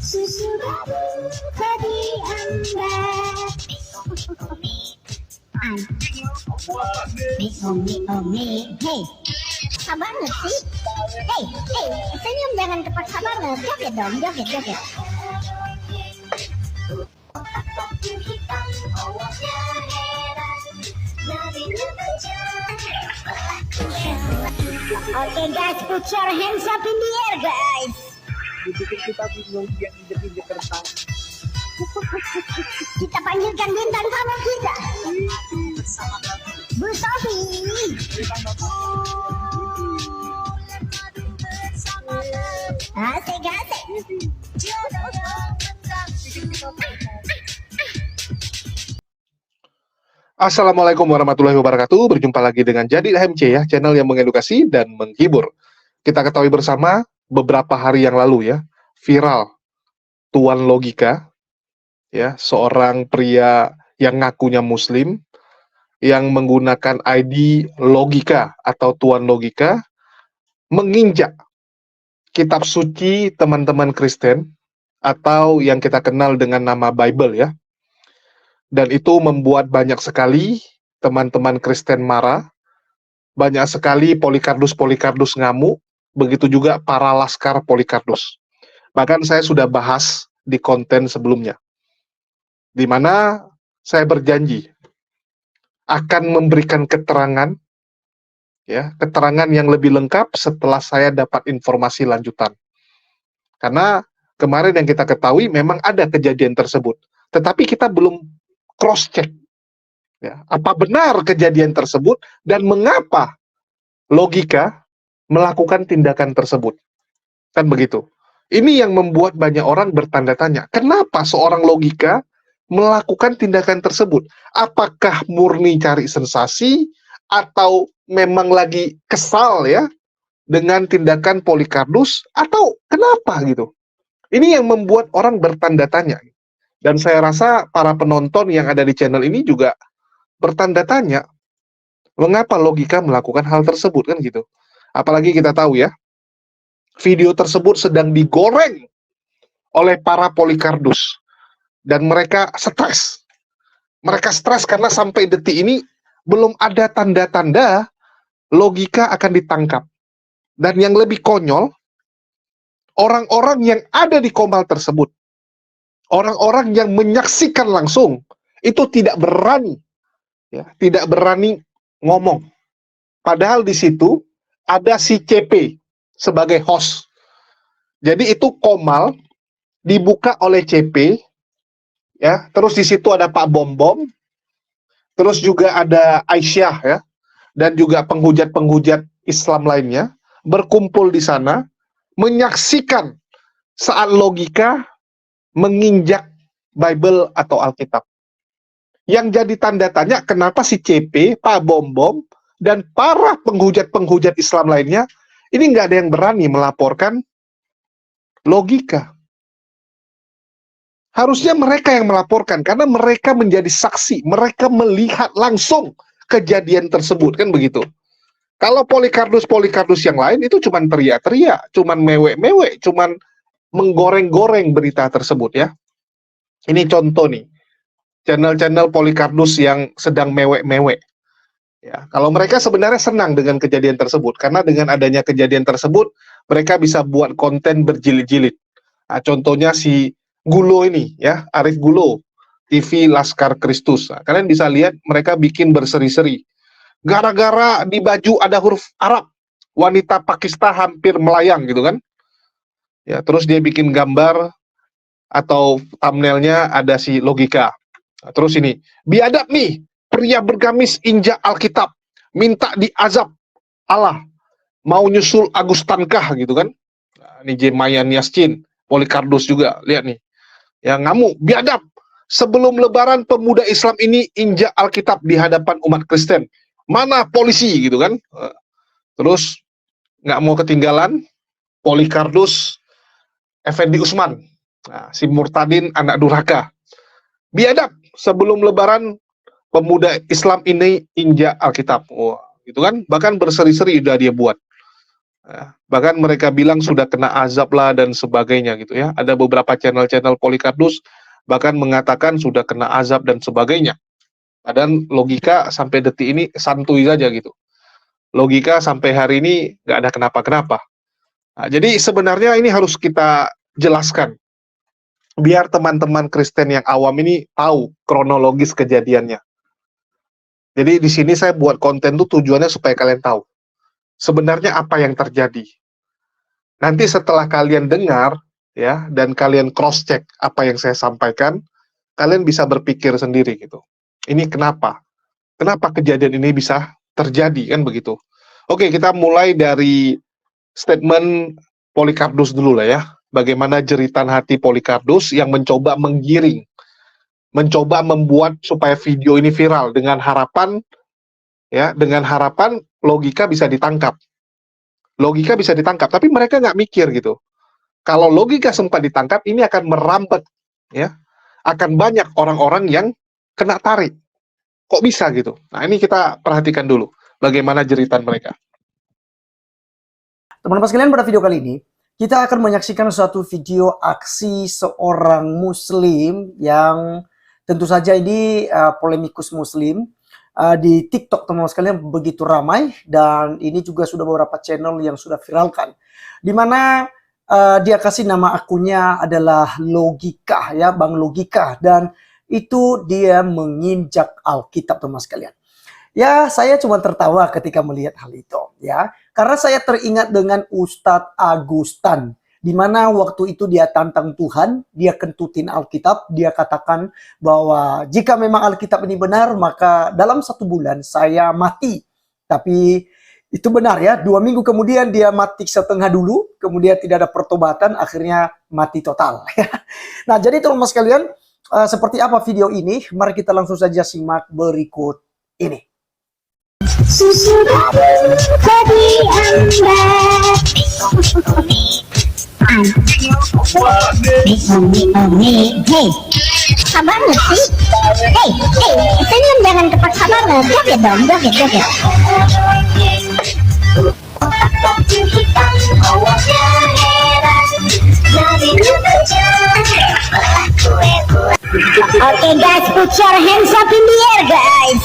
Susu baru tadi Anda. Hey, sabar nggak sih? Hey, senyum jangan terpaksa banget. Joget dong, joget. Oke guys, put your hands up in the air guys. Dibikin kita bingung yang injek-injek kertas. Kita panggilkan bintang tamu kita, Bu Sofi. Asik. Assalamualaikum warahmatullahi wabarakatuh. Berjumpa lagi dengan Jadi HMC ya, channel yang mengedukasi dan menghibur. Kita ketahui bersama beberapa hari yang lalu ya, viral Tuan Logika ya, seorang pria yang ngakunya muslim yang menggunakan ID Logika atau Tuan Logika menginjak kitab suci teman-teman Kristen atau yang kita kenal dengan nama Bible ya. Dan itu membuat banyak sekali teman-teman Kristen marah, banyak sekali Polikardus ngamuk, begitu juga para laskar Polikardus. Bahkan saya sudah bahas di konten sebelumnya, di mana saya berjanji akan memberikan keterangan, ya, keterangan yang lebih lengkap setelah saya dapat informasi lanjutan. Karena kemarin yang kita ketahui memang ada kejadian tersebut, tetapi kita belum cross-check, ya, apa benar kejadian tersebut dan mengapa Logika melakukan tindakan tersebut. Kan begitu. Ini yang membuat banyak orang bertanda tanya, kenapa seorang Logika melakukan tindakan tersebut? Apakah murni cari sensasi atau memang lagi kesal ya dengan tindakan Polikardus atau kenapa gitu? Ini yang membuat orang bertanda tanya. Dan saya rasa para penonton yang ada di channel ini juga bertanda tanya, mengapa Logika melakukan hal tersebut kan gitu. Apalagi kita tahu ya, video tersebut sedang digoreng oleh para Polikardus. Dan mereka stres. Mereka stres karena sampai detik ini belum ada tanda-tanda Logika akan ditangkap. Dan yang lebih konyol, orang-orang yang ada di Komal tersebut, orang-orang yang menyaksikan langsung itu tidak berani, ya, tidak berani ngomong. Padahal di situ ada si CP sebagai host. Jadi itu Komal dibuka oleh CP, ya. Terus di situ ada Pak Bom, terus juga ada Aisyah ya, dan juga penghujat-penghujat Islam lainnya berkumpul di sana menyaksikan saat Logika menginjak Bible atau Alkitab. Yang jadi tanda tanya, kenapa si CP, Pak Bom, dan para penghujat-penghujat Islam lainnya, ini nggak ada yang berani melaporkan Logika. Harusnya mereka yang melaporkan, karena mereka menjadi saksi, mereka melihat langsung kejadian tersebut, kan begitu. Kalau Polikardus yang lain, itu cuman teriak-teriak, cuman mewek-mewek, cuman menggoreng-goreng berita tersebut ya. Ini contoh nih, channel-channel Polikardus yang sedang mewek-mewek. Ya, kalau mereka sebenarnya senang dengan kejadian tersebut, karena dengan adanya kejadian tersebut, mereka bisa buat konten berjilid-jilid. Nah, contohnya si Gulo ini, ya, Arif Gulo, TV Laskar Kristus. Nah, kalian bisa lihat mereka bikin berseri-seri. Gara-gara di baju ada huruf Arab, wanita Pakistan hampir melayang gitu kan. Ya, terus dia bikin gambar atau thumbnailnya ada si Logika. Nah, terus ini, biadab nih, pria bergamis injak Alkitab, minta diazab Allah, mau nyusul Agustankah gitu kan. Nah, ini Jemayan Yassin, Polikardus juga, lihat nih. Ya ngamuk, biadab, sebelum lebaran pemuda Islam ini injak Alkitab di hadapan umat Kristen. Mana polisi gitu kan. Terus nggak mau ketinggalan, Polikardus Effendi Usman, nah, si Murtadin anak durhaka. Biadab, sebelum lebaran pemuda Islam ini injak Alkitab. Wah, gitu kan? Bahkan berseri-seri udah dia buat. Ya, bahkan mereka bilang sudah kena azab lah dan sebagainya gitu ya. Ada beberapa channel-channel Polycarpus bahkan mengatakan sudah kena azab dan sebagainya. Dan logika sampai detik ini santuy saja gitu. Logika sampai hari ini nggak ada kenapa-kenapa. Nah, jadi sebenarnya ini harus kita jelaskan biar teman-teman Kristen yang awam ini tahu kronologis kejadiannya. Jadi di sini saya buat konten tuh tujuannya supaya kalian tahu sebenarnya apa yang terjadi. Nanti setelah kalian dengar ya dan kalian cross check apa yang saya sampaikan, kalian bisa berpikir sendiri gitu. Ini kenapa? Kenapa kejadian ini bisa terjadi kan begitu? Oke, kita mulai dari statement Polycarpus dulu lah ya. Bagaimana jeritan hati Polycarpus yang mencoba menggiring, mencoba membuat supaya video ini viral dengan harapan logika bisa ditangkap. Logika bisa ditangkap, tapi mereka nggak mikir gitu. Kalau logika sempat ditangkap, ini akan merambat, ya, akan banyak orang-orang yang kena tarik. Kok bisa gitu? Nah, ini kita perhatikan dulu bagaimana jeritan mereka. Teman-teman sekalian, pada video kali ini kita akan menyaksikan suatu video aksi seorang muslim yang tentu saja ini polemikus muslim di TikTok, teman-teman sekalian, begitu ramai, dan ini juga sudah beberapa channel yang sudah viralkan, di mana dia kasih nama akunnya adalah Logika, ya, Bang Logika, dan itu dia menginjak Alkitab, teman-teman sekalian. Ya, saya cuma tertawa ketika melihat hal itu, ya, karena saya teringat dengan Ustadz Agustan, di mana waktu itu dia tantang Tuhan, dia kentutin Alkitab, dia katakan bahwa jika memang Alkitab ini benar, maka dalam 1 bulan saya mati. Tapi itu benar ya, 2 minggu kemudian dia mati setengah dulu, kemudian tidak ada pertobatan, akhirnya mati total. Nah, jadi teman-teman sekalian, seperti apa video ini? Mari kita langsung saja simak berikut ini. Susu baru bagi Anda. Hey, sabar banget sih. Hey, senyum jangan kepaksa banget. Joget dong, joget. Okay guys, put your hands up in the air guys.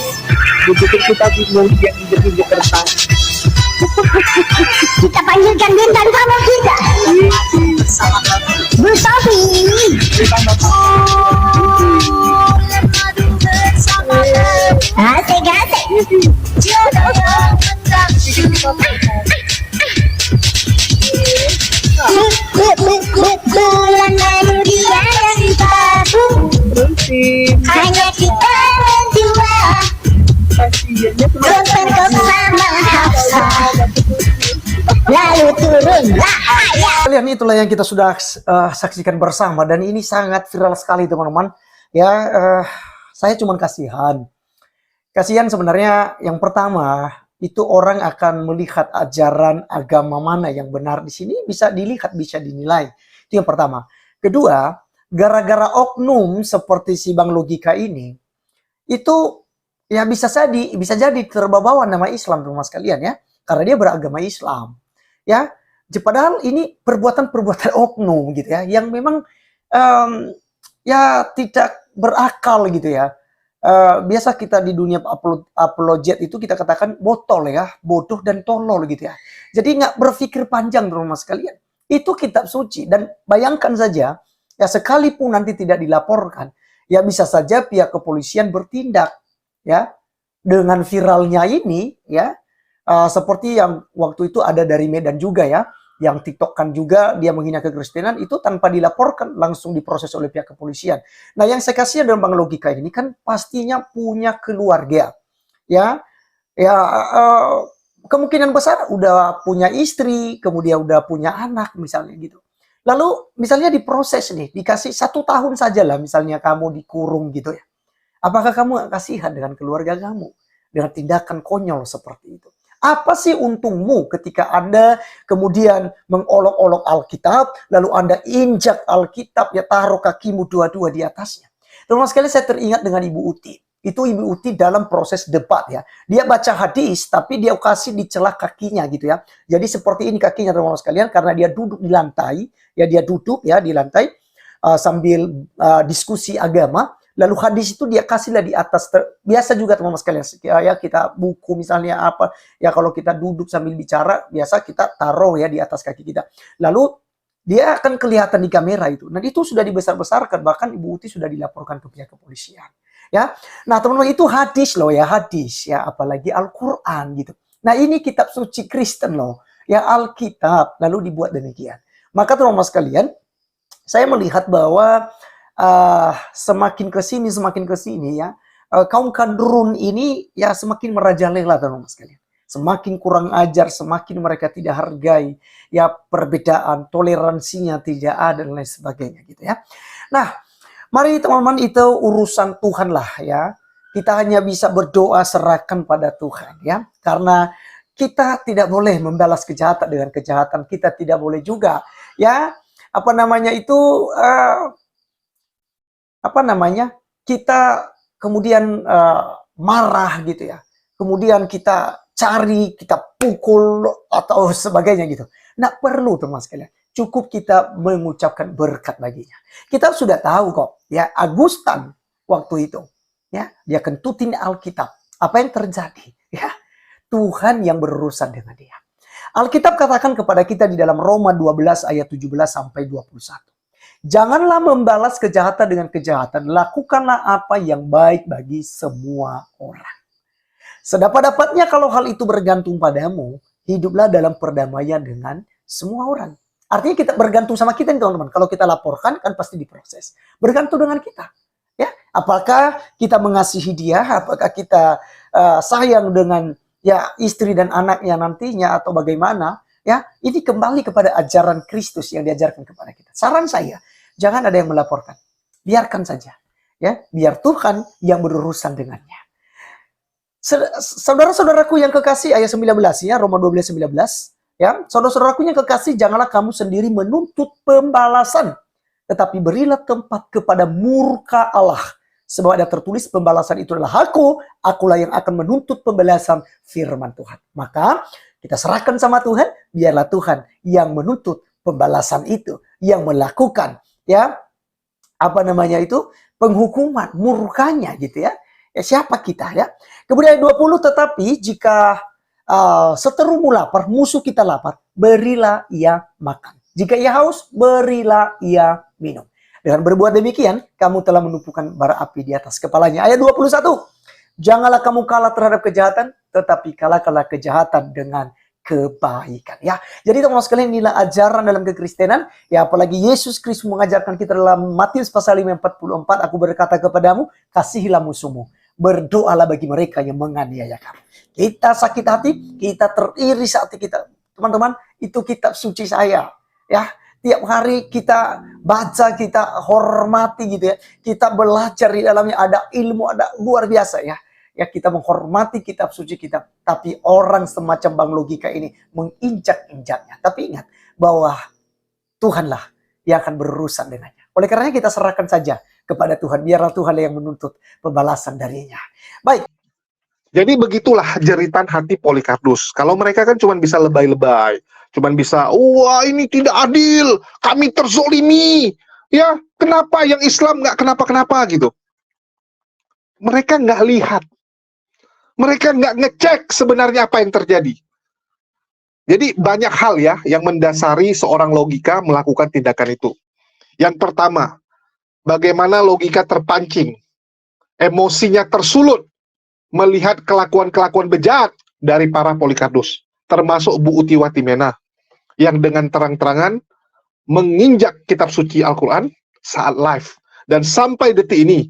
Begitu kita bingung dia injek-injek kertas. Kita panggilkan bintang tamu kita, Bu Sofi. Asik. Bulan madu dia yang baru, hanya kita berdua. Berbentuk sama Hafsa, lalu turunlah ayah. Kalian, itulah yang kita sudah saksikan bersama, dan ini sangat viral sekali teman-teman. Ya, saya cuma kasihan sebenarnya. Yang pertama, itu orang akan melihat ajaran agama mana yang benar di sini, bisa dilihat, bisa dinilai. Itu yang pertama. Kedua, gara-gara oknum seperti si Bang Logika ini, itu ya bisa jadi terbawa nama Islam, teman-teman sekalian, ya, karena dia beragama Islam, ya. Padahal ini perbuatan-perbuatan oknum gitu ya, yang memang ya tidak berakal gitu ya. Biasa kita di dunia apologet itu kita katakan botol ya, bodoh dan tolol gitu ya. Jadi nggak berpikir panjang, teman-teman sekalian. Itu kitab suci, dan bayangkan saja ya, sekalipun nanti tidak dilaporkan, ya bisa saja pihak kepolisian bertindak, ya, dengan viralnya ini, ya, seperti yang waktu itu ada dari Medan juga ya, yang TikTok-kan juga dia menghina kekristenan, itu tanpa dilaporkan langsung diproses oleh pihak kepolisian. Nah, yang saya kasihan dengan Bang Logika ini kan pastinya punya keluarga, ya, kemungkinan besar udah punya istri, kemudian udah punya anak misalnya gitu. Lalu misalnya diproses nih, dikasih 1 tahun saja lah misalnya kamu dikurung gitu ya. Apakah kamu gak kasihan dengan keluarga kamu dengan tindakan konyol seperti itu? Apa sih untungmu ketika Anda kemudian mengolok-olok Alkitab, lalu Anda injak Alkitab, ya, taruh kakimu dua-dua di atasnya? Teman-teman sekalian, saya teringat dengan Ibu Uti. itu Ibu Uti dalam proses debat ya. Dia baca hadis, tapi dia kasih di celah kakinya gitu ya. Jadi seperti ini kakinya teman-teman sekalian, karena dia duduk di lantai, ya dia duduk ya di lantai sambil diskusi agama. Lalu hadis itu dia kasihlah di atas. Biasa juga teman-teman sekalian, ya kita buku misalnya apa, ya kalau kita duduk sambil bicara, biasa kita taruh ya di atas kaki kita. Lalu dia akan kelihatan di kamera itu. Nah itu sudah dibesar-besarkan, bahkan Ibu Uti sudah dilaporkan ke pihak kepolisian. Ya, nah teman-teman itu hadis loh ya, hadis ya, apalagi Al-Quran gitu. Nah ini kitab suci Kristen loh, ya Alkitab, lalu dibuat demikian. Maka teman-teman sekalian, saya melihat bahwa semakin ke sini ya, kaum kadrun ini ya semakin merajalela teman-teman sekalian. Semakin kurang ajar, semakin mereka tidak hargai ya perbedaan, toleransinya tidak ada dan lain sebagainya gitu ya. Nah, mari teman-teman, itu urusan Tuhan lah ya. Kita hanya bisa berdoa serahkan pada Tuhan ya. Karena kita tidak boleh membalas kejahatan dengan kejahatan. Kita tidak boleh juga ya, kita kemudian marah gitu ya. Kemudian kita cari, kita pukul atau sebagainya gitu. Nggak perlu teman sekalian. Cukup kita mengucapkan berkat baginya. Kita sudah tahu kok ya, Agustan waktu itu ya, dia kentutin Alkitab. Apa yang terjadi ya? Tuhan yang berurusan dengan dia. Alkitab katakan kepada kita di dalam Roma 12 ayat 17 sampai 21. Janganlah membalas kejahatan dengan kejahatan, lakukanlah apa yang baik bagi semua orang. Sedapat-dapatnya kalau hal itu bergantung padamu, hiduplah dalam perdamaian dengan semua orang. Artinya kita bergantung sama kita nih teman-teman. Kalau kita laporkan kan pasti diproses. Bergantung dengan kita. Ya, apakah kita mengasihi dia, apakah kita sayang dengan ya istri dan anaknya nantinya atau bagaimana? Ya, ini kembali kepada ajaran Kristus yang diajarkan kepada kita. Saran saya, jangan ada yang melaporkan. Biarkan saja. Ya, biar Tuhan yang berurusan dengannya. Saudara-saudaraku yang kekasih, ayat 19 ya, Roma 12:19 ya. Saudara-saudaraku yang kekasih, janganlah kamu sendiri menuntut pembalasan, tetapi berilah tempat kepada murka Allah. Sebab ada tertulis, pembalasan itu adalah akulah yang akan menuntut pembalasan, firman Tuhan. Maka kita serahkan sama Tuhan, biarlah Tuhan yang menuntut pembalasan itu, yang melakukan ya penghukuman murkanya gitu ya. Ya siapa kita ya. Kemudian 20, tetapi jika seterumu lapar, musuh kita lapar, berilah ia makan. Jika ia haus, berilah ia minum. Dengan berbuat demikian, kamu telah menumpukan bara api di atas kepalanya. Ayat 21. Janganlah kamu kalah terhadap kejahatan, tetapi kalahkanlah kejahatan dengan kebaikan. Ya, jadi teman-teman sekalian, inilah ajaran dalam kekristenan. Ya, apalagi Yesus Kristus mengajarkan kita dalam Matius pasal 5:44, aku berkata kepadamu, kasihilah musuhmu, berdoalah bagi mereka yang menganiaya kamu. Kita sakit hati, kita teriris hati kita. Teman-teman, itu kitab suci saya. Ya, tiap hari kita baca, kita hormati gitu ya. Kita belajar di dalamnya, ada ilmu, ada luar biasa ya. Ya, kita menghormati kitab suci kita. Tapi orang semacam Bang Logika ini menginjak-injaknya. Tapi ingat bahwa Tuhanlah yang akan berurusan dengannya. Oleh karenanya kita serahkan saja kepada Tuhan. Biarlah Tuhan yang menuntut pembalasan darinya. Baik. Jadi begitulah jeritan hati Polikardus. Kalau mereka kan cuma bisa lebay-lebay. Cuman bisa, wah ini tidak adil, kami terzolimi. Ya, kenapa yang Islam nggak kenapa-kenapa gitu. Mereka nggak lihat. Mereka nggak ngecek sebenarnya apa yang terjadi. Jadi banyak hal ya yang mendasari seorang logika melakukan tindakan itu. Yang pertama, bagaimana logika terpancing, emosinya tersulut melihat kelakuan-kelakuan bejat dari para Polikardus, termasuk Bu Uti Watimena, yang dengan terang-terangan menginjak kitab suci Al-Quran saat live. Dan sampai detik ini,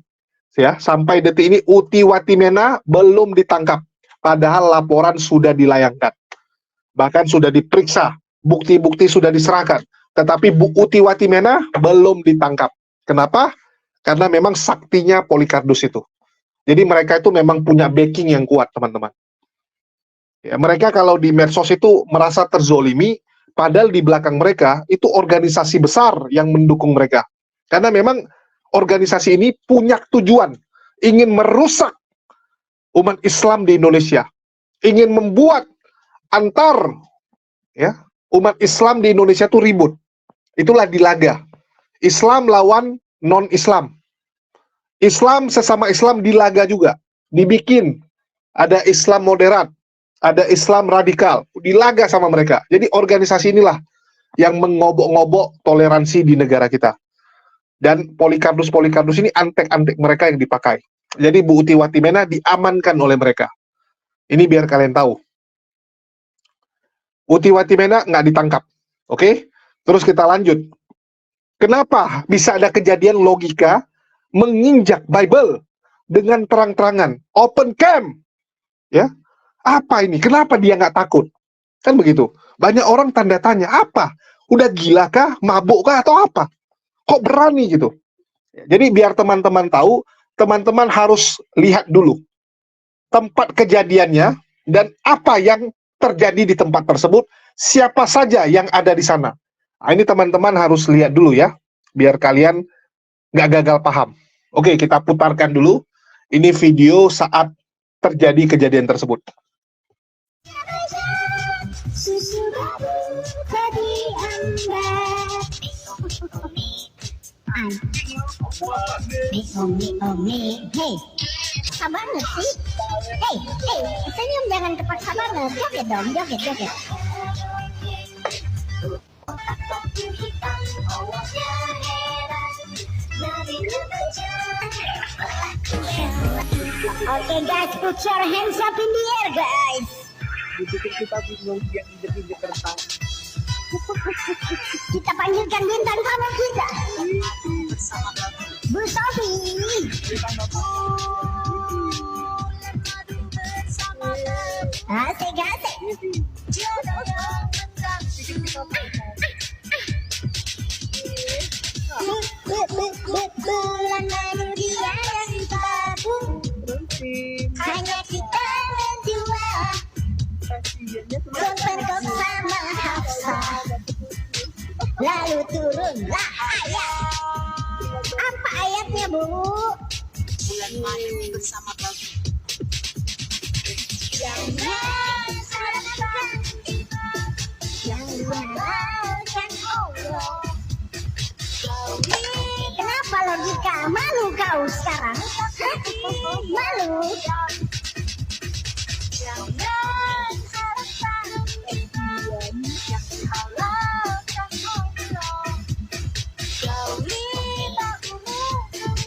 ya, sampai detik ini Uti Watimena belum ditangkap, padahal laporan sudah dilayangkan. Bahkan sudah diperiksa, bukti-bukti sudah diserahkan. Tetapi Bu Uti Watimena belum ditangkap. Kenapa? Karena memang saktinya Polikardus itu. Jadi mereka itu memang punya backing yang kuat, teman-teman. Ya, mereka kalau di medsos itu merasa terzolimi, padahal di belakang mereka itu organisasi besar yang mendukung mereka. Karena memang organisasi ini punya tujuan, ingin merusak umat Islam di Indonesia, ingin membuat antar ya umat Islam di Indonesia itu ribut. Itulah dilaga. Islam lawan non-Islam. Islam sesama Islam dilaga juga. Dibikin. Ada Islam moderat, ada Islam radikal. Dilaga sama mereka. Jadi organisasi inilah yang mengobok-ngobok toleransi di negara kita. Dan Polycardus ini antek-antek mereka yang dipakai. Jadi Bu Uti Watimena diamankan oleh mereka. Ini biar kalian tahu. Uti Watimena nggak ditangkap. Oke? Terus kita lanjut. Kenapa bisa ada kejadian logika menginjak Bible dengan terang-terangan? Open camp. Ya, apa ini? Kenapa dia nggak takut? Kan begitu. Banyak orang tanda tanya, apa? Udah gila kah? Mabuk kah? Atau apa? Kok berani gitu? Jadi biar teman-teman tahu, teman-teman harus lihat dulu tempat kejadiannya dan apa yang terjadi di tempat tersebut, siapa saja yang ada di sana. Nah, ini teman-teman harus lihat dulu ya, biar kalian nggak gagal paham. Oke, kita putarkan dulu. Ini video saat terjadi kejadian tersebut. Susu baru tadi Umi. Hey, paksa banget sih. Hey, senyum jangan kepaksa banget. Joget dong, joget. Okay guys, put your hands up in the air guys. Dipikir kita bingung yang injek-injek kertas. Kita panggilkan bintang tamu kita, Bu Sofi. Asik. Bulan manusia yang babu, hanya kita berdua. Berpergok sama Hafsa, lalu turunlah ayat. Apa ayatnya, Bu? Bulan Maret bersama babu. Jangan salahkan yang dihalalkan Allah. Kenapa logika? Malu kau sekarang? Malu? Jangan harapkan impian yang dihalalkan Allah. Jauhi takmu.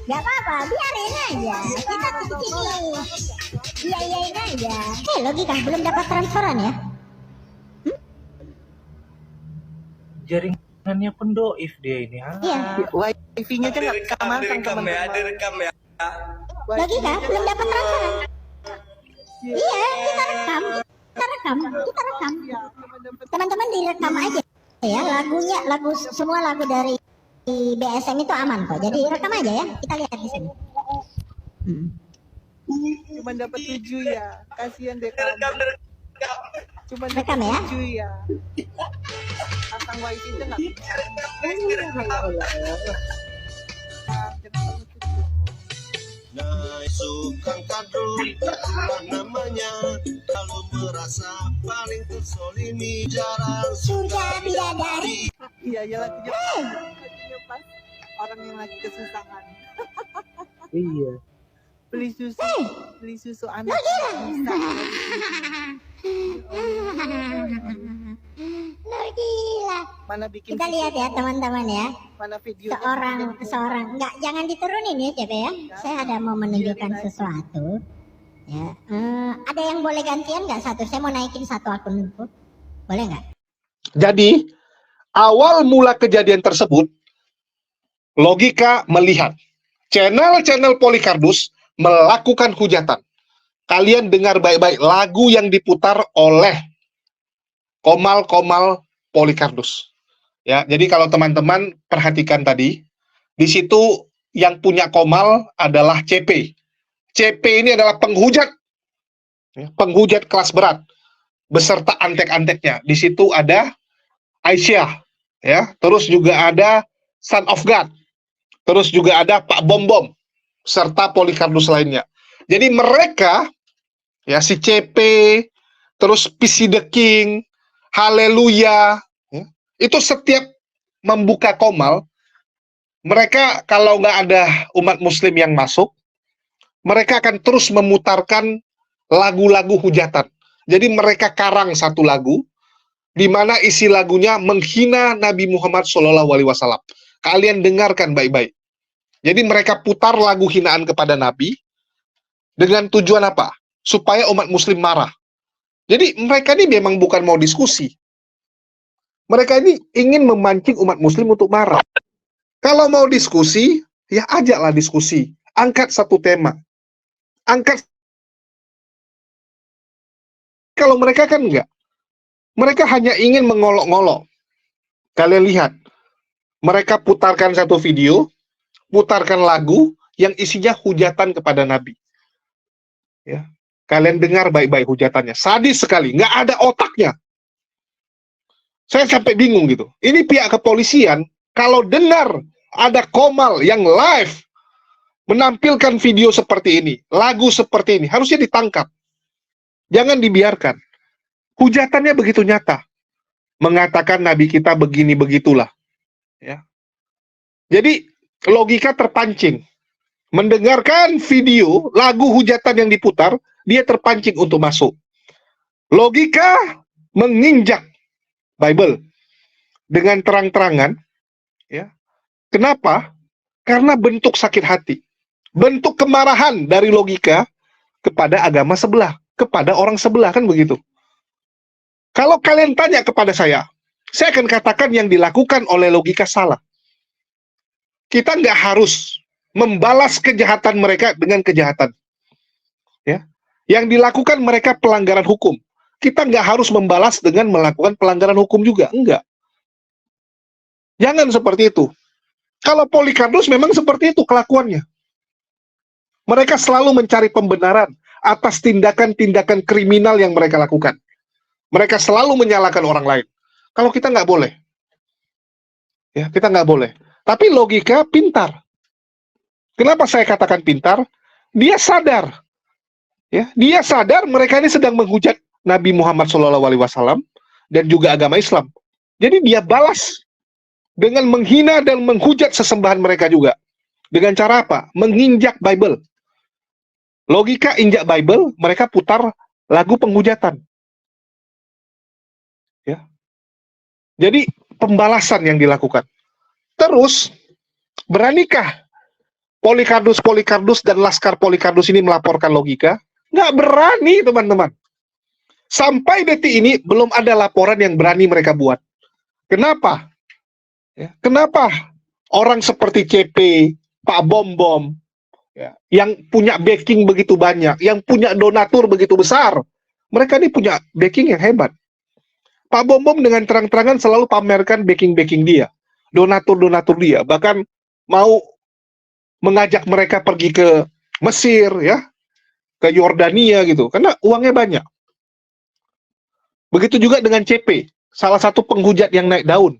Gak apa-apa, biarin aja. Kita di sini. Iya-iyain aja. Logika belum dapat transferan ya? Jaringannya pendoif dia ini. Iya. Wifi-nya kan nggak keamanan teman-teman. Logika belum dapat transferan. Iya, kita rekam. Teman-teman direkam aja ya lagunya, semua lagu dari BSM itu aman kok. Jadi rekam aja ya. Kita lihat di sini. Cuma dapat 7 ya. Kasihan deh kamu. Cuma Rekam ya. 7 ya. Pasang wifi itu nggak bisa. Naisukan kadrun namanya, kalau merasa paling tersolimi jarang Sudah bidadari. Iya lagunya pas orang yang lagi kesusahan. Iya. Beli susu anak bisa. Lo gila. Mana bikin Kita lihat ya teman-teman ya. mana video Seorang nggak, jangan diturunin ya Jepe ya. Saya ada mau menunjukkan sesuatu. Ya, ada yang boleh gantian nggak satu? Saya mau naikin satu akun dulu. Boleh nggak? Jadi, awal mula kejadian tersebut, logika melihat channel-channel Polycardus melakukan hujatan. Kalian dengar baik-baik lagu yang diputar oleh komal-komal Polycardus. Ya, jadi kalau teman-teman perhatikan tadi, di situ yang punya komal adalah CP. CP ini adalah penghujat, ya, penghujat kelas berat, beserta antek-anteknya. Di situ ada Aisyah, ya, terus juga ada Son of God, terus juga ada Pak Bom Bom, serta Polycardus lainnya. Jadi mereka ya si CP, terus PC The King, Haleluya, ya. Itu setiap membuka komal, mereka kalau nggak ada umat muslim yang masuk, mereka akan terus memutarkan lagu-lagu hujatan. Jadi mereka karang satu lagu, di mana isi lagunya menghina Nabi Muhammad SAW. Kalian dengarkan baik-baik. Jadi mereka putar lagu hinaan kepada Nabi, dengan tujuan apa? Supaya umat muslim marah. Jadi mereka ini memang bukan mau diskusi. Mereka ini ingin memancing umat muslim untuk marah. Kalau mau diskusi, ya ajaklah diskusi. Angkat satu tema. Angkat. Kalau mereka kan enggak. Mereka hanya ingin mengolok-ngolok. Kalian lihat. Mereka putarkan satu video, putarkan lagu yang isinya hujatan kepada Nabi. Ya. Kalian dengar baik-baik hujatannya. Sadis sekali, nggak ada otaknya. Saya sampai bingung gitu. Ini pihak kepolisian, kalau dengar ada komal yang live menampilkan video seperti ini, lagu seperti ini, harusnya ditangkap. Jangan dibiarkan. Hujatannya begitu nyata. Mengatakan Nabi kita begini begitulah. Ya. Jadi logika terpancing. Mendengarkan video, lagu hujatan yang diputar, dia terpancing untuk masuk. Logika menginjak Bible dengan terang-terangan, ya. Kenapa? Karena bentuk sakit hati, bentuk kemarahan dari logika kepada agama sebelah, kepada orang sebelah, kan begitu. Kalau kalian tanya kepada saya akan katakan yang dilakukan oleh logika salah. Kita nggak harus membalas kejahatan mereka dengan kejahatan. Ya. Yang dilakukan mereka pelanggaran hukum. Kita nggak harus membalas dengan melakukan pelanggaran hukum juga. Enggak. Jangan seperti itu. Kalau Polycarpus memang seperti itu kelakuannya. Mereka selalu mencari pembenaran atas tindakan-tindakan kriminal yang mereka lakukan. Mereka selalu menyalahkan orang lain. Kalau kita nggak boleh. Ya, kita nggak boleh. Tapi logika pintar. Kenapa saya katakan pintar? Dia sadar. Ya, dia sadar mereka ini sedang menghujat Nabi Muhammad SAW dan juga agama Islam. Jadi dia balas dengan menghina dan menghujat sesembahan mereka juga. Dengan cara apa? Menginjak Bible. Logika injak Bible, mereka putar lagu penghujatan. Ya. Jadi pembalasan yang dilakukan. Terus, beranikah Polycarpus dan Laskar Polycarpus ini melaporkan logika? Nggak berani, teman-teman. Sampai detik ini, belum ada laporan yang berani mereka buat. Kenapa? Ya, kenapa orang seperti CP, Pak Bom-Bom, ya, yang punya backing begitu banyak, yang punya donatur begitu besar, mereka ini punya backing yang hebat. Pak Bom-Bom dengan terang-terangan selalu pamerkan backing-backing dia, donatur-donatur dia, bahkan mau mengajak mereka pergi ke Mesir, ya, ke Yordania gitu, karena uangnya banyak. Begitu juga dengan CP, salah satu penghujat yang naik daun.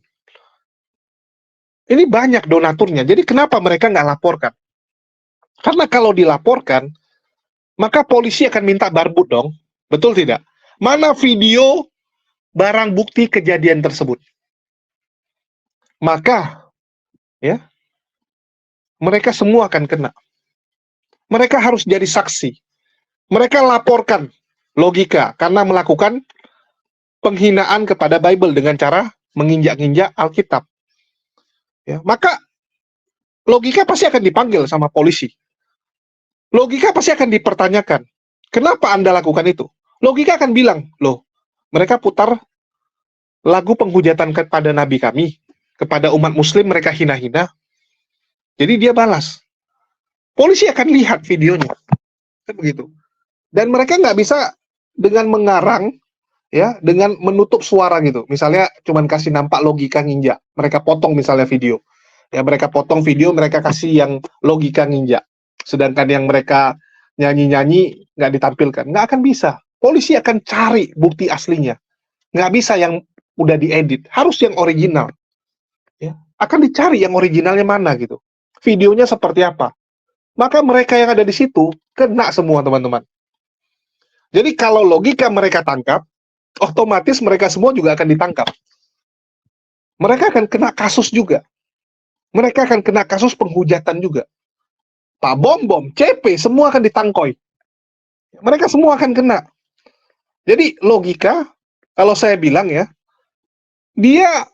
Ini banyak donaturnya, jadi kenapa mereka nggak laporkan? Karena kalau dilaporkan, maka polisi akan minta barbut dong, betul tidak? Mana video barang bukti kejadian tersebut? Maka, ya, mereka semua akan kena. Mereka harus jadi saksi. Mereka laporkan logika karena melakukan penghinaan kepada Bible dengan cara menginjak-injak Alkitab. Ya, maka logika pasti akan dipanggil sama polisi. Logika pasti akan dipertanyakan. Kenapa Anda lakukan itu? Logika akan bilang, loh, mereka putar lagu penghujatan kepada Nabi kami, kepada umat muslim mereka hina-hina. Jadi dia balas. Polisi akan lihat videonya. Kan begitu. Dan mereka nggak bisa dengan mengarang, ya, dengan menutup suara gitu. Misalnya cuman kasih nampak logika nginjak. Mereka potong misalnya video. Ya, mereka potong video, mereka kasih yang logika nginjak. Sedangkan yang mereka nyanyi-nyanyi nggak ditampilkan. Nggak akan bisa. Polisi akan cari bukti aslinya. Nggak bisa yang udah diedit. Harus yang original. Ya, akan dicari yang originalnya mana gitu. Videonya seperti apa. Maka mereka yang ada di situ kena semua, teman-teman. Jadi kalau logika mereka tangkap, otomatis mereka semua juga akan ditangkap. Mereka akan kena kasus juga. Mereka akan kena kasus penghujatan juga. Pak Bom, CP, semua akan ditangkoi. Mereka semua akan kena. Jadi logika, kalau saya bilang ya, dia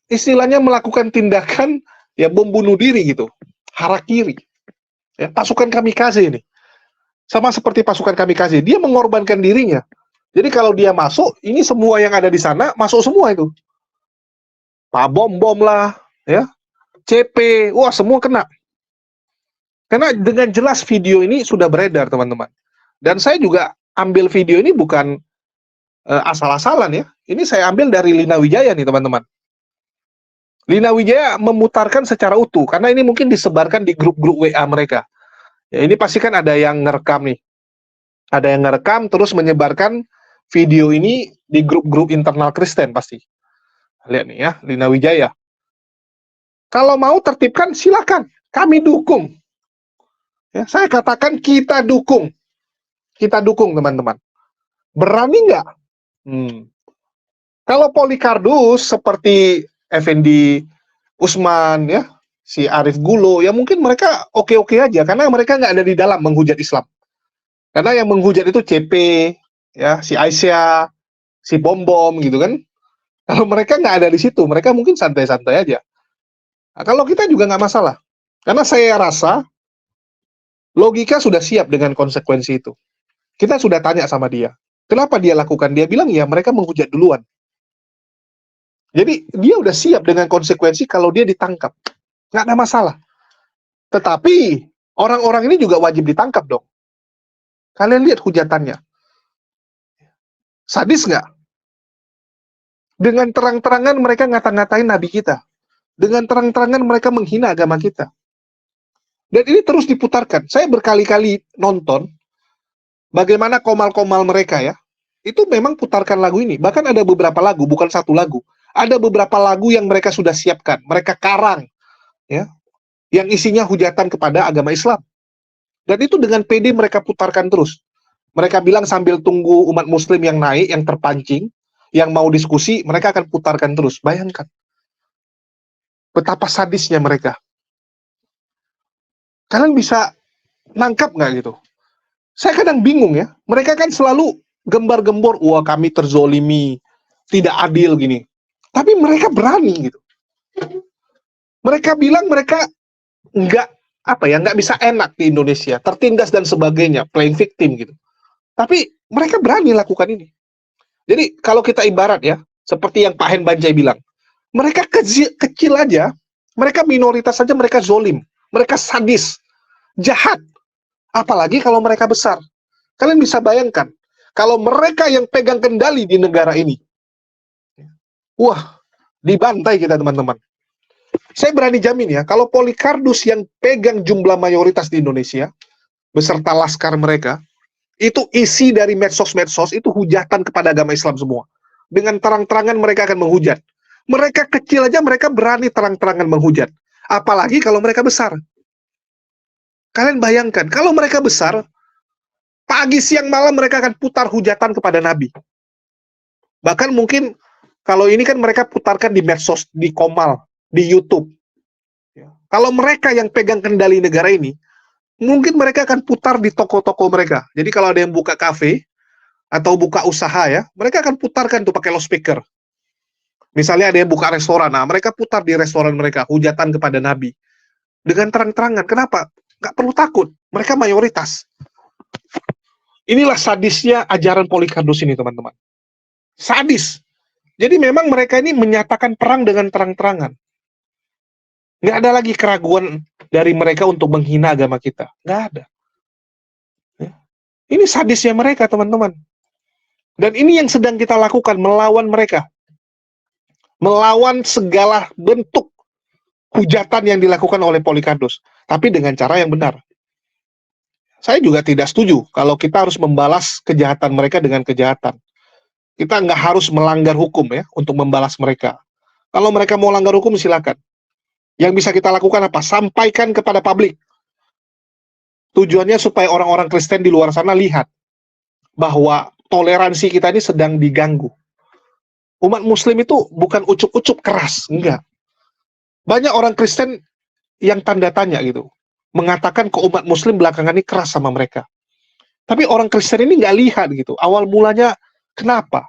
istilahnya melakukan tindakan ya bom bunuh diri gitu. Harakiri. Ya, pasukan kamikaze ini. Sama seperti pasukan kamikaze, dia mengorbankan dirinya. Jadi kalau dia masuk, ini semua yang ada di sana masuk semua itu. Pak Bom lah, ya, CP, wah semua kena. Karena dengan jelas video ini sudah beredar, teman-teman. Dan saya juga ambil video ini bukan asal-asalan ya. Ini saya ambil dari Lina Wijaya nih, teman-teman. Lina Wijaya memutarkan secara utuh, karena ini mungkin disebarkan di grup-grup WA mereka. Ya, ini pasti kan ada yang ngerekam nih. Ada yang ngerekam, terus menyebarkan video ini di grup-grup internal Kristen pasti. Lihat nih ya, Lina Wijaya. Kalau mau tertibkan, silakan. Kami dukung. Ya, saya katakan kita dukung. Kita dukung, teman-teman. Berani nggak? Kalau Polycardus seperti Effendi Usman, ya, si Arif Gulo, ya mungkin mereka oke-oke aja, karena mereka nggak ada di dalam menghujat Islam. Karena yang menghujat itu CP, ya, si Aisyah, si Bom gitu kan. Kalau mereka nggak ada di situ, mereka mungkin santai-santai aja. Nah, kalau kita juga nggak masalah. Karena saya rasa logika sudah siap dengan konsekuensi itu. Kita sudah tanya sama dia. Kenapa dia lakukan? Dia bilang, ya mereka menghujat duluan. Jadi, dia udah siap dengan konsekuensi kalau dia ditangkap. Nggak ada masalah. Tetapi, orang-orang ini juga wajib ditangkap dong. Kalian lihat hujatannya. Sadis nggak? Dengan terang-terangan mereka ngata-ngatain Nabi kita. Dengan terang-terangan mereka menghina agama kita. Dan ini terus diputarkan. Saya berkali-kali nonton bagaimana komal-komal mereka ya. Itu memang putarkan lagu ini. Bahkan ada beberapa lagu, bukan satu lagu. Ada beberapa lagu yang mereka sudah siapkan. Mereka karang. Ya, yang isinya hujatan kepada agama Islam. Dan itu dengan PD mereka putarkan terus. Mereka bilang sambil tunggu umat muslim yang naik, yang terpancing, yang mau diskusi, mereka akan putarkan terus. Bayangkan. Betapa sadisnya mereka. Kalian bisa nangkap nggak gitu? Saya kadang bingung ya. Mereka kan selalu gembar-gembor, wah kami terzolimi, tidak adil gini. Tapi mereka berani gitu. Mereka bilang mereka nggak bisa enak di Indonesia, tertindas dan sebagainya, playing victim gitu. Tapi mereka berani lakukan ini. Jadi kalau kita ibarat ya, seperti yang Pak Hen Banjai bilang, mereka kecil aja, mereka minoritas saja, mereka zolim, mereka sadis, jahat. Apalagi kalau mereka besar. Kalian bisa bayangkan, kalau mereka yang pegang kendali di negara ini, wah, dibantai kita teman-teman. Saya berani jamin ya, kalau Polycardus yang pegang jumlah mayoritas di Indonesia, beserta laskar mereka, itu isi dari medsos-medsos, itu hujatan kepada agama Islam semua. Dengan terang-terangan mereka akan menghujat. Mereka kecil aja, mereka berani terang-terangan menghujat. Apalagi kalau mereka besar. Kalian bayangkan, kalau mereka besar, pagi, siang, malam mereka akan putar hujatan kepada Nabi. Bahkan mungkin, kalau ini kan mereka putarkan di medsos, di Komal, di YouTube. Kalau mereka yang pegang kendali negara ini, mungkin mereka akan putar di toko-toko mereka. Jadi kalau ada yang buka kafe, atau buka usaha ya, mereka akan putarkan tuh pakai loudspeaker. Misalnya ada yang buka restoran, nah mereka putar di restoran mereka, hujatan kepada Nabi. Dengan terang-terangan, kenapa? Nggak perlu takut, mereka mayoritas. Inilah sadisnya ajaran Polycardus ini, teman-teman. Sadis. Jadi memang mereka ini menyatakan perang dengan terang-terangan. Nggak ada lagi keraguan dari mereka untuk menghina agama kita. Nggak ada. Ya. Ini sadisnya mereka, teman-teman. Dan ini yang sedang kita lakukan, melawan mereka. Melawan segala bentuk hujatan yang dilakukan oleh Polycardus. Tapi dengan cara yang benar. Saya juga tidak setuju kalau kita harus membalas kejahatan mereka dengan kejahatan. Kita nggak harus melanggar hukum ya untuk membalas mereka. Kalau mereka mau langgar hukum, silakan. Yang bisa kita lakukan apa? Sampaikan kepada publik. Tujuannya supaya orang-orang Kristen di luar sana lihat bahwa toleransi kita ini sedang diganggu. Umat muslim itu bukan ucup-ucup keras, enggak. Banyak orang Kristen yang tanda tanya gitu, mengatakan ke umat muslim belakangan ini keras sama mereka. Tapi orang Kristen ini nggak lihat gitu, awal mulanya kenapa?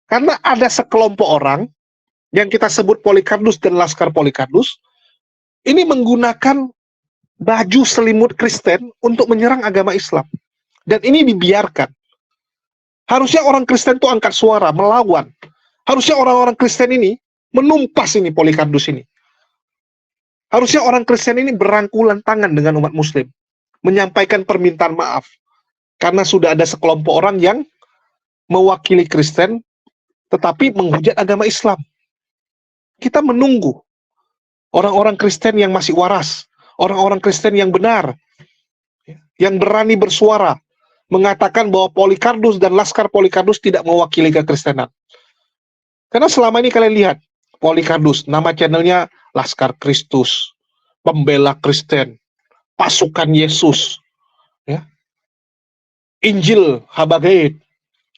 Karena ada sekelompok orang yang kita sebut Polycarpus dan Laskar Polycarpus, ini menggunakan baju selimut Kristen untuk menyerang agama Islam. Dan ini dibiarkan. Harusnya orang Kristen itu angkat suara, melawan. Harusnya orang-orang Kristen ini menumpas ini Polycarpus ini. Harusnya orang Kristen ini berangkulan tangan dengan umat muslim, menyampaikan permintaan maaf. Karena sudah ada sekelompok orang yang mewakili Kristen, tetapi menghujat agama Islam. Kita menunggu orang-orang Kristen yang masih waras, orang-orang Kristen yang benar, yang berani bersuara, mengatakan bahwa Polycarpus dan Laskar Polycarpus tidak mewakili kekristenan. Karena selama ini kalian lihat, Polycarpus, nama channelnya Laskar Kristus, Pembela Kristen, Pasukan Yesus, ya. Injil Habagait,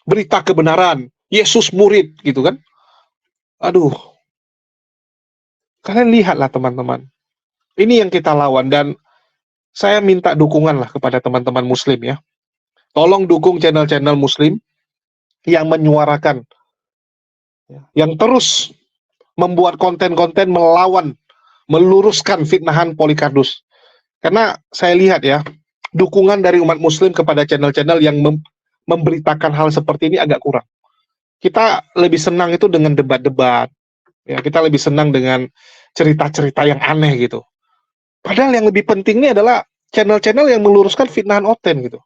Berita Kebenaran, Yesus Murid, gitu kan. Aduh, kalian lihatlah teman-teman, ini yang kita lawan, dan saya minta dukungan lah kepada teman-teman muslim ya. Tolong dukung channel-channel muslim yang menyuarakan, yang terus membuat konten-konten melawan, meluruskan fitnahan Polycarpus. Karena saya lihat ya, dukungan dari umat muslim kepada channel-channel yang memberitakan hal seperti ini agak kurang. Kita lebih senang itu dengan debat-debat, ya, kita lebih senang dengan cerita-cerita yang aneh gitu. Padahal yang lebih penting ini adalah channel-channel yang meluruskan fitnahan Oten gitu.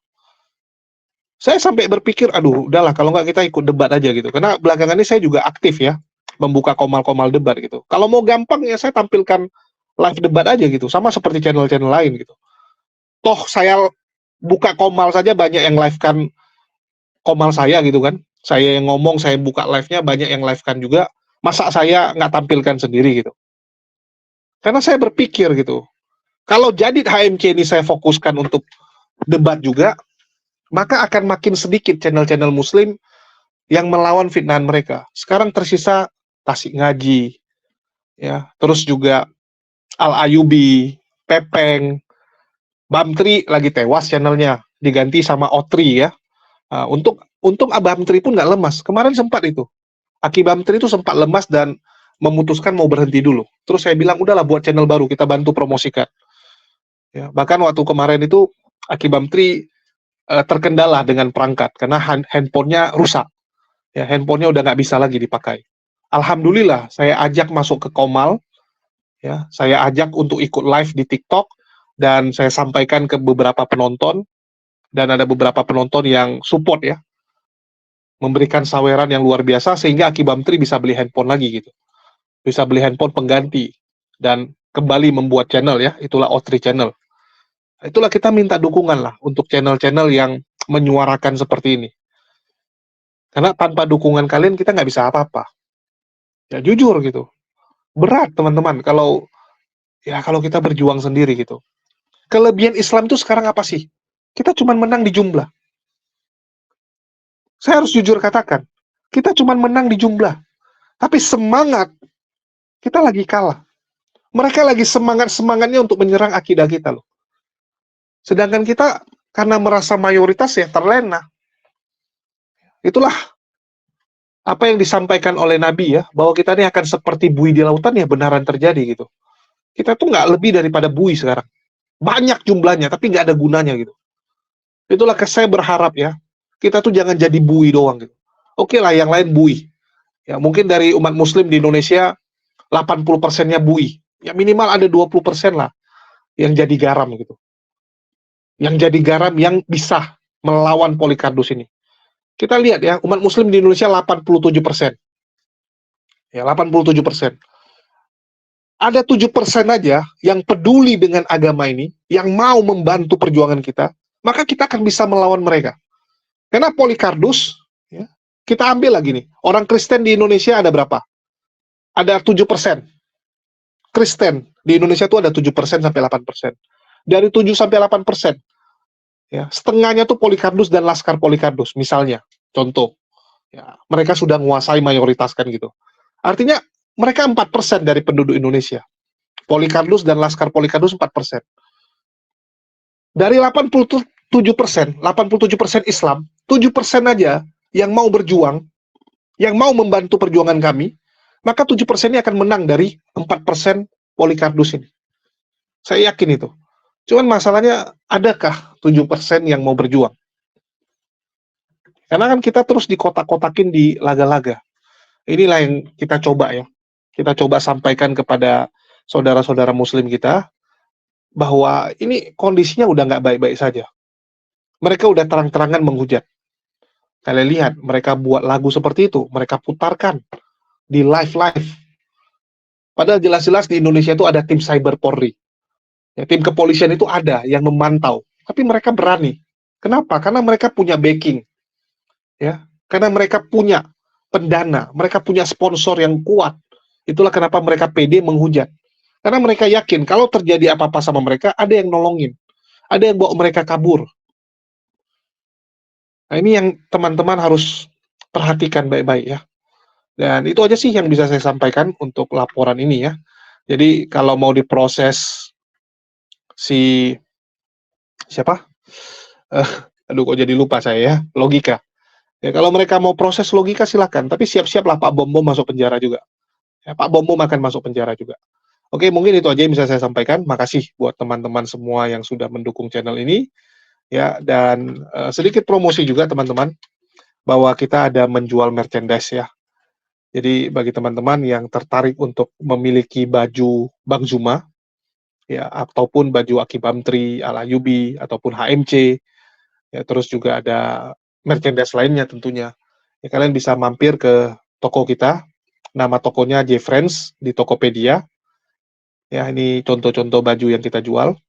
Saya sampai berpikir, aduh, udahlah kalau nggak kita ikut debat aja gitu. Karena belakangan ini saya juga aktif ya, membuka komal-komal debat gitu. Kalau mau gampang ya saya tampilkan live debat aja gitu, sama seperti channel-channel lain gitu. Toh saya buka komal saja banyak yang live-kan komal saya gitu kan. Saya yang ngomong, saya buka live-nya, banyak yang live-kan juga. Masa saya nggak tampilkan sendiri gitu. Karena saya berpikir gitu, kalau jadi HMC ini saya fokuskan untuk debat juga, maka akan makin sedikit channel-channel muslim yang melawan fitnahan mereka. Sekarang tersisa Tasik Ngaji, ya, terus juga Al-Ayubi, Pepeng, Bamtri lagi tewas channelnya, diganti sama Otri ya. Untung Bamtri pun nggak lemas. Kemarin sempat itu, Aki Bamtri itu sempat lemas dan memutuskan mau berhenti dulu. Terus saya bilang, udahlah buat channel baru, kita bantu promosikan. Ya, bahkan waktu kemarin itu Aki Bamtri terkendala dengan perangkat karena handphonenya rusak, ya, handphonenya udah nggak bisa lagi dipakai. Alhamdulillah saya ajak masuk ke Komal, ya, saya ajak untuk ikut live di TikTok dan saya sampaikan ke beberapa penonton, dan ada beberapa penonton yang support ya, memberikan saweran yang luar biasa sehingga Aki Bamtri bisa beli handphone lagi gitu, bisa beli handphone pengganti dan kembali membuat channel ya, itulah Otri Channel. Itulah kita minta dukungan lah untuk channel-channel yang menyuarakan seperti ini. Karena tanpa dukungan kalian kita nggak bisa apa-apa. Ya jujur gitu. Berat teman-teman kalau kita berjuang sendiri gitu. Kelebihan Islam itu sekarang apa sih? Kita cuma menang di jumlah. Saya harus jujur katakan, kita cuma menang di jumlah. Tapi semangat kita lagi kalah. Mereka lagi semangat-semangatnya untuk menyerang akidah kita loh. Sedangkan kita karena merasa mayoritas ya terlena. Itulah apa yang disampaikan oleh Nabi ya, bahwa kita ini akan seperti buih di lautan ya, benaran terjadi gitu. Kita tuh nggak lebih daripada buih sekarang. Banyak jumlahnya tapi nggak ada gunanya gitu. Itulah saya berharap ya, kita tuh jangan jadi buih doang gitu. Oke lah yang lain buih. Ya mungkin dari umat muslim di Indonesia 80%-nya buih. Ya minimal ada 20% lah yang jadi garam gitu. Yang jadi garam yang bisa melawan Polycarpus ini. Kita lihat ya, umat muslim di Indonesia 87%. Ya, 87%. Ada 7% aja yang peduli dengan agama ini, yang mau membantu perjuangan kita, maka kita akan bisa melawan mereka. Karena Polycarpus, ya, kita ambil lagi nih, orang Kristen di Indonesia ada berapa? Ada 7%. Kristen di Indonesia itu ada 7% sampai 8%. Dari 7 sampai 8%. Ya, setengahnya tuh Polycarpus dan Laskar Polycarpus misalnya. Contoh, ya, mereka sudah menguasai mayoritas kan gitu. Artinya mereka 4% dari penduduk Indonesia. Polikarpus dan Laskar Polikarpus 4%. Dari 87%, 87% Islam, 7% aja yang mau berjuang, yang mau membantu perjuangan kami, maka 7% ini akan menang dari 4% Polikarpus ini. Saya yakin itu. Cuman masalahnya, adakah 7% yang mau berjuang? Karena kan kita terus dikotak-kotakin di laga-laga. Inilah yang kita coba ya. Kita coba sampaikan kepada saudara-saudara muslim kita, bahwa ini kondisinya udah nggak baik-baik saja. Mereka udah terang-terangan menghujat. Kalian lihat, mereka buat lagu seperti itu, mereka putarkan di live-live. Padahal jelas-jelas di Indonesia itu ada tim cyber Polri. Ya, tim kepolisian itu ada yang memantau, tapi mereka berani. Kenapa? Karena mereka punya backing, ya. Karena mereka punya pendana, mereka punya sponsor yang kuat. Itulah kenapa mereka pede menghujat. Karena mereka yakin kalau terjadi apa-apa sama mereka, ada yang nolongin, ada yang bawa mereka kabur. Nah, ini yang teman-teman harus perhatikan baik-baik ya. Dan itu aja sih yang bisa saya sampaikan untuk laporan ini ya. Jadi kalau mau diproses si siapa? Aduh kok jadi lupa saya ya, logika. Ya kalau mereka mau proses logika silakan, tapi siap-siaplah Pak Bom Bom masuk penjara juga. Ya, Pak Bom Bom akan masuk penjara juga. Oke, mungkin itu aja yang bisa saya sampaikan. Makasih buat teman-teman semua yang sudah mendukung channel ini. Ya, dan sedikit promosi juga teman-teman, bahwa kita ada menjual merchandise ya. Jadi bagi teman-teman yang tertarik untuk memiliki baju Bang Zuma, ya, ataupun baju Aki Bamtri, Al Ayyubi, ataupun HMC, ya, terus juga ada merchandise lainnya tentunya. Ya, kalian bisa mampir ke toko kita, nama tokonya J-Friends di Tokopedia. Ya, ini contoh-contoh baju yang kita jual,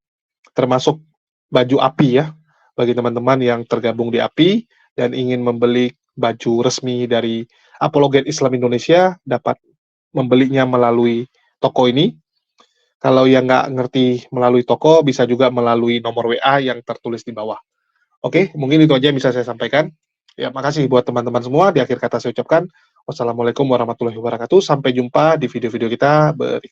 termasuk baju API ya, bagi teman-teman yang tergabung di API dan ingin membeli baju resmi dari Apologet Islam Indonesia, dapat membelinya melalui toko ini. Kalau yang nggak ngerti melalui toko, bisa juga melalui nomor WA yang tertulis di bawah. Oke, mungkin itu aja yang bisa saya sampaikan. Ya, makasih buat teman-teman semua. Di akhir kata saya ucapkan, wassalamualaikum warahmatullahi wabarakatuh. Sampai jumpa di video-video kita berikutnya.